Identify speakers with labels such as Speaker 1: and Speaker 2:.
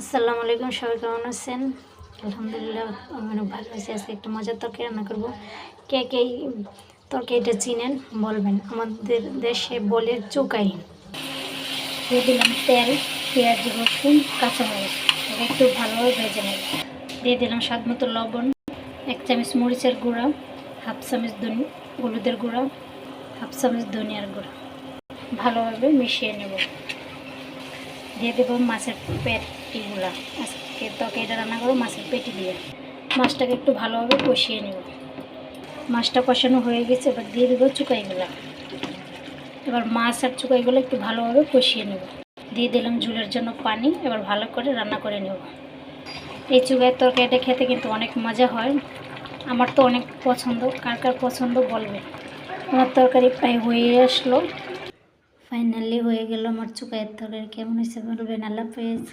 Speaker 1: আসসালামু আলাইকুম, সবাই কেমন আছেন? আলহামদুলিল্লাহ আমি অনেক ভালো আছি। আজকে একটা মজার তরকারি রান্না করব। কে কে এই তরকারিটা চিনেন বলবেন। আমাদের দেশে বলে চুকাই। দিয়ে দিলাম তেল, পেঁয়াজ, রসুন, কাঁচামরিচ। এটা একটু ভালোভাবে ভেজে নেব। দিয়ে দিলাম স্বাদ মতো লবণ, 1 চামচ মরিচের গুঁড়া, হাফ চামচ হলুদের গুঁড়া, হাফ চামচ ধনিয়ার গুঁড়া। ভালোভাবে মিশিয়ে নেব। দিয়ে দেবো মাছের পেটিগুলো। আজকে তরকারিটা রান্না করবো মাছের পেটি দিয়ে। মাছটাকে একটু ভালোভাবে কষিয়ে নেব। মাছটা কষানো হয়ে গেছে, এবার দিয়ে দেবো চুকাইগুলো। এবার মাছ আর চুকাইগুলো একটু ভালোভাবে কষিয়ে নেব। দিয়ে দিলাম ঝোলের জন্য পানি। এবার ভালো করে রান্না করে নেব। এই চুকাইয়ের তরকারিটা খেতে কিন্তু অনেক মজা হয়। আমার তো অনেক পছন্দ, কার কার পছন্দ বলবে। আমার তরকারি প্রায় হয়ে আসলো, ফাইনালি হয়ে গেল আমার চুকাইয়ের তরকারি। কেমন হয়েছে বলবেন। আল্লাহ হাফেজ।